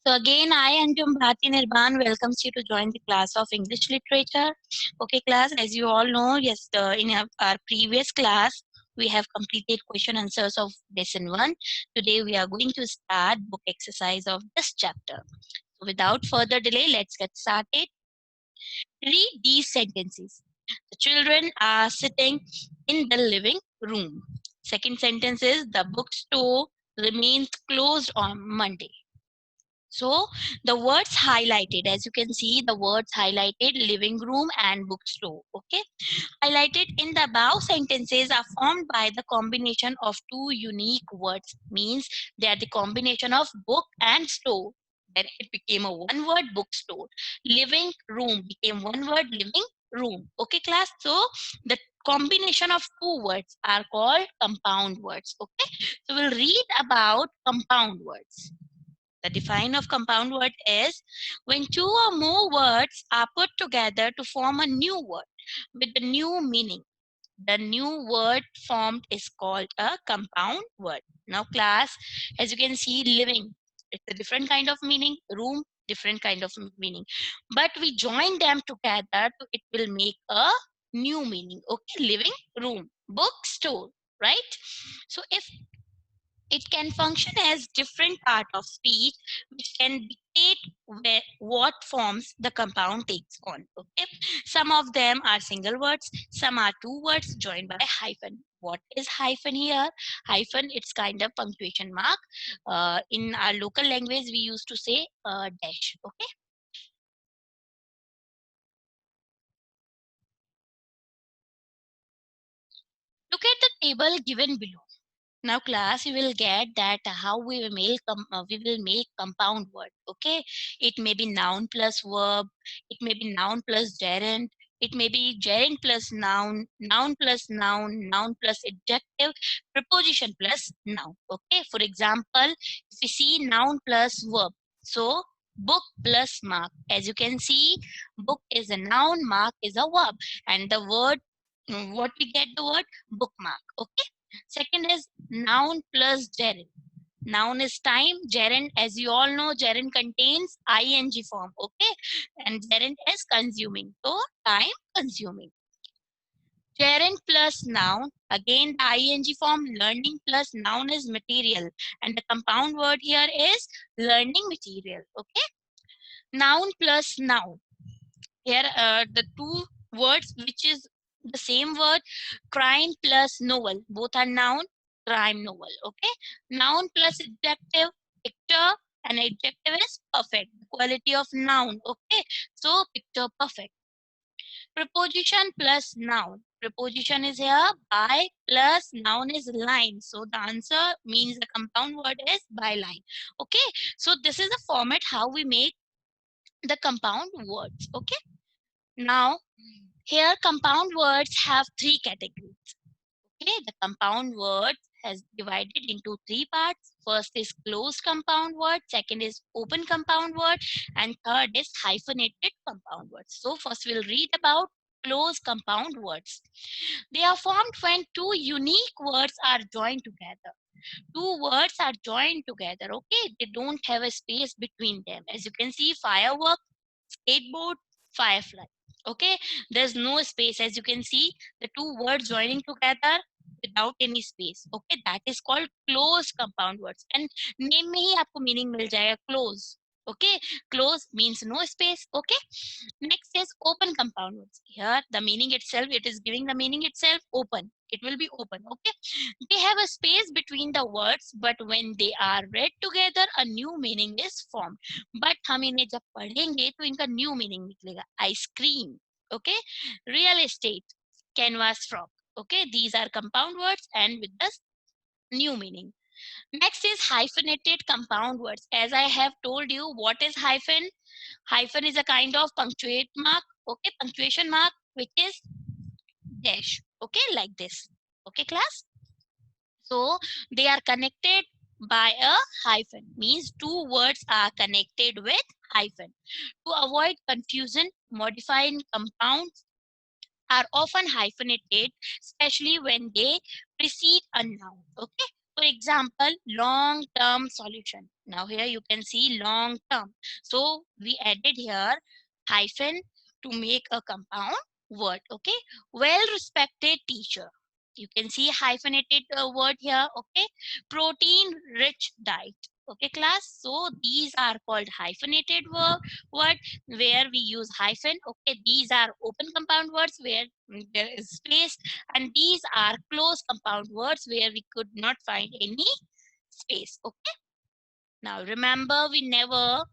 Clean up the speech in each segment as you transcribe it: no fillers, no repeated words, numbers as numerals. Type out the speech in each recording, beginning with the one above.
So again, I Anjum Bhati Nirban welcomes you to join the class of English Literature. Okay, class, as you all know, yes, in our previous class, we have completed question answers of lesson 1. Today, we are going to start book exercise of this chapter. So without further delay, let's get started. Read these sentences. The children are sitting in the living room. Second sentence is the bookstore remains closed on Monday. So the words highlighted, as you can see, the words highlighted living room and bookstore. Okay, highlighted in the above sentences are formed by the combination of two unique words. Means they are the combination of book and store. Then it became a one word bookstore. Living room became one word living room. Okay, class. So the combination of two words are called compound words. Okay, so we'll read about compound words. The definition of compound word is when two or more words are put together to form a new word with a new meaning. The new word formed is called a compound word. Now class, as you can see, living, it's a different kind of meaning. Room, different kind of meaning. But we join them together, it will make a new meaning. Okay, living room, bookstore, right? So if it can function as different part of speech which can dictate what forms the compound takes on. Okay, some of them are single words, some are two words joined by hyphen. What is hyphen here? Hyphen, it's kind of punctuation mark. In our local language we used to say dash. Okay, look at the table given below. Now class, you will get that how we will make compound word. Okay, it may be noun plus verb, it may be noun plus gerund, it may be gerund plus noun, noun plus noun, noun plus adjective, preposition plus noun. Okay, for example, if we see noun plus verb, so book plus mark. As you can see, book is a noun, mark is a verb, and the word, what we get the word bookmark. Okay, second is noun plus gerund. Noun is time. Gerund, as you all know, gerund contains ing form. Okay, and gerund is consuming. So time consuming. Gerund plus noun. Again, the ing form. Learning plus noun is material, and the compound word here is learning material. Okay, noun plus noun. Here, the two words which is the same word, crime plus novel. Both are noun, crime, novel. Okay, noun plus adjective, picture, and adjective is perfect. The quality of noun. Okay, so picture perfect. Preposition plus noun. Preposition is here, by plus noun is line. So the answer means the compound word is byline. Okay, so this is the format how we make the compound words. Okay, now here compound words have three categories. Okay, the compound word has divided into three parts. First is closed compound word, second is open compound word, and third is hyphenated compound words. So first we'll read about closed compound words. They are formed when two unique words are joined together. Two words are joined together. Okay, they don't have a space between them. As you can see, firework, skateboard, firefly. Okay, there's no space. As you can see, the two words joining together without any space. Okay, that is called close compound words, and name में ही आपको meaning मिल जाएगा close. Okay, close means no space. Okay, next is open compound words. Here the meaning itself, it is giving the meaning itself open. It will be open. Okay, they have a space between the words, but when they are read together, a new meaning is formed. But हम इन्हें जब पढ़ेंगे तो इनका new meaning निकलेगा. Ice cream. Okay, real estate, canvas frog. Okay, these are compound words and with the new meaning. Next is hyphenated compound words. As I have told you, what is hyphen? Hyphen is a kind of punctuate mark. Okay, punctuation mark which is dash. Okay, like this. Okay, class. So they are connected by a hyphen. Means two words are connected with hyphen. To avoid confusion, modifying compounds are often hyphenated, especially when they precede a noun. Okay, For example, long-term solution. Now here you can see long-term. So we added here hyphen to make a compound word. Okay. Well-respected teacher. You can see hyphenated word here. Okay. Protein-rich diet. Okay, class. So these are called hyphenated word where we use hyphen. Okay, these are open compound words where there is space, and these are closed compound words where we could not find any space. Okay. Now remember, we never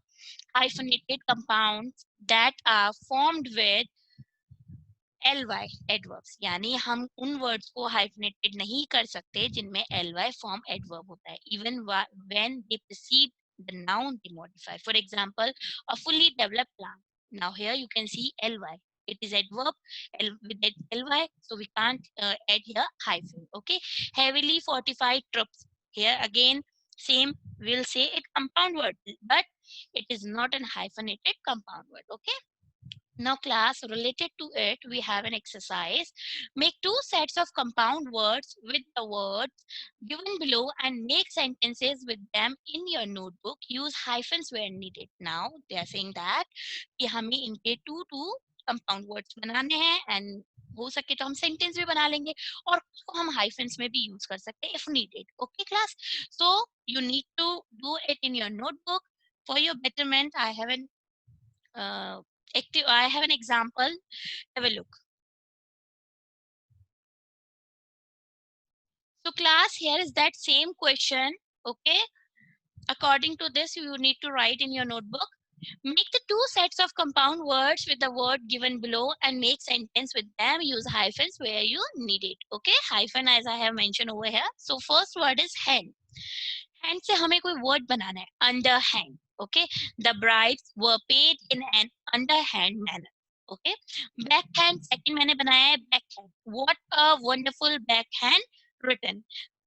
hyphenated compounds that are formed with ly adverbs, यानी हम उन words को hyphenated नहीं कर सकते जिनमें ly form adverb होता है. Even when they precede the noun they modify. For example, a fully developed plant. Now here you can see ly. It is adverb with ly, so we can't add here hyphen. Okay. Heavily fortified troops. Here again same, we'll say it compound word, but it is not an hyphenated compound word. Okay. Now class, related to it, we have an exercise. Make two sets of compound words with the words given below and make sentences with them in your notebook. Use hyphens where needed. Now they are saying that कि हमें इनके two compound words बनाने हैं, and हो सके तो हम sentence भी बना लेंगे, और उसको हम hyphens में भी use कर सकते हैं if needed. Okay class, so you need to do it in your notebook. For your betterment, I have an I have an example. Have a look. So class, here is that same question. Okay. According to this, you need to write in your notebook. Make the two sets of compound words with the word given below and make sentence with them. Use hyphens where you need it. Okay. Hyphen as I have mentioned over here. So first word is hen. Hand से हमें कोई word बनाना है. Underhand. Okay. The brides were paid in an underhand manner. Okay. Backhand, second मैंने बनाया है backhand. What a wonderful backhand written.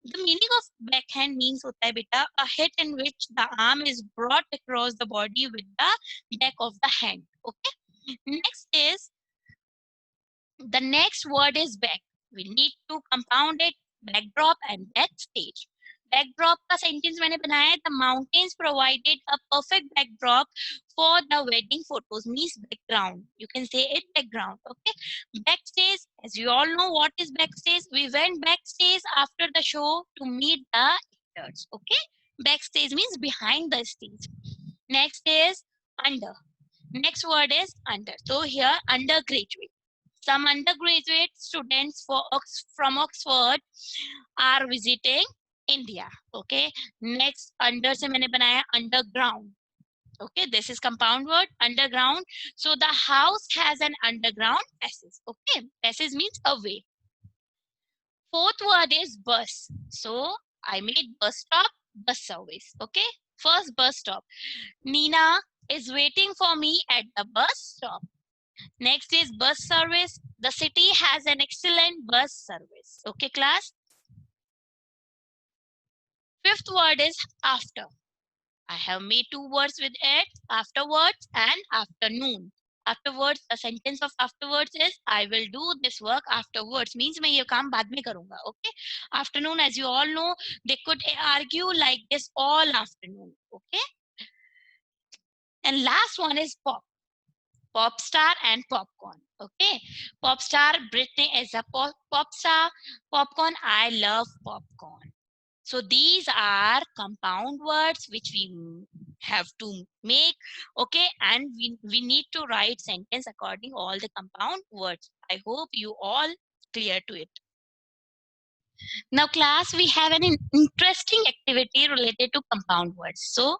The meaning of backhand means होता है बेटा a hit in which the arm is brought across the body with the back of the hand. Okay. Next is, the next word is back. We need to compound it, backdrop and backstage. Backdrop का sentence मैंने बनाया है. The mountains provided a perfect backdrop for the wedding photos. Means background. You can say it background. Okay. Backstage, as you all know what is backstage. We went backstage after the show to meet the actors. Okay. Backstage means behind the stage. Next is under. Next word is under. So here undergraduate. Some undergraduate students from Oxford are visiting India. Okay. Next, under से मैंने बनाया underground. Okay, this is compound word underground. So the house has an underground passage. Okay, passage means a way. Fourth word is bus. So I made bus stop, bus service. Okay, first bus stop. Nina is waiting for me at the bus stop. Next is bus service. The city has an excellent bus service. Okay, class. Fifth word is after. I have made two words with it, afterwards and afternoon. Afterwards, the sentence of afterwards is I will do this work afterwards. Means मैं ये काम बाद में करूँगा. Okay. Afternoon, as you all know, they could argue like this all afternoon. Okay. And last one is pop. Pop star and popcorn. Okay. Pop star, Britney is a pop star. Popcorn, I love popcorn. So these are compound words which we have to make. Okay. And we need to write sentence according all the compound words. I hope you all clear to it. Now class, we have an interesting activity related to compound words. So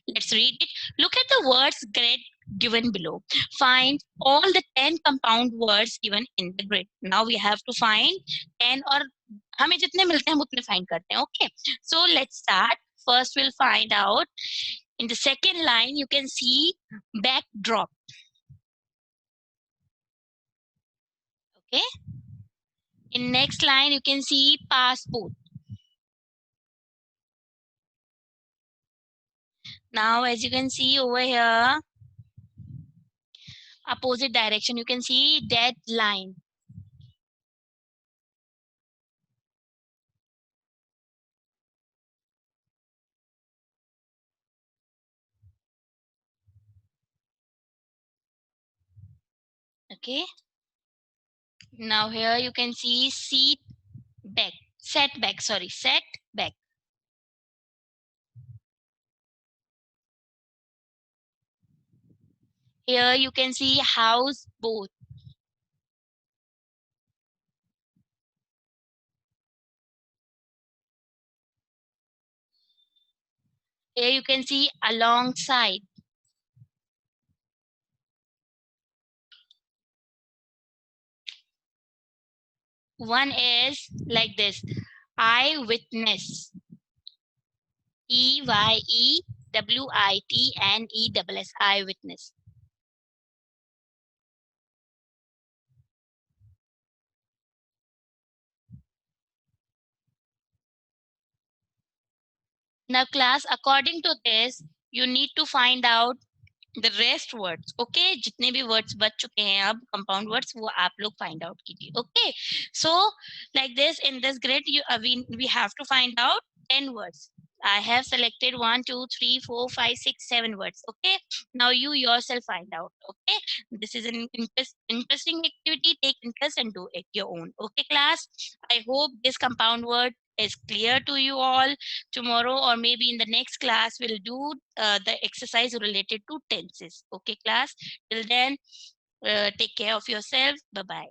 let's read it. Look at the words grid given below. Find all the 10 compound words given in the grid. Now we have to find 10, और हमें जितने मिलते हैं हम उतने find करते हैं. Okay. So let's start. First we'll find out. In the second line you can see backdrop. Okay. In next line you can see passport. Now as you can see over here, opposite direction you can see deadline. Okay. Now here you can see setback, sorry, setback. Here you can see house boat. Here you can see alongside. One is like this, eyewitness. EYEWITNESS, eyewitness. Now class, according to this, you need to find out the rest words. Okay, जितने भी words बच चुके हैं अब compound words, वो आप लोग find out कीजिए. Okay, so like this, in this grid we have to find out 10 words. I have selected 1, 2, 3, 4, 5, 6, 7 words. Okay, now you yourself find out. Okay, this is an interesting activity. Take interest and do it your own. Okay class, I hope this compound word is clear to you all. Tomorrow or maybe in the next class we'll do the exercise related to tenses. Okay class, till then take care of yourself. Bye bye.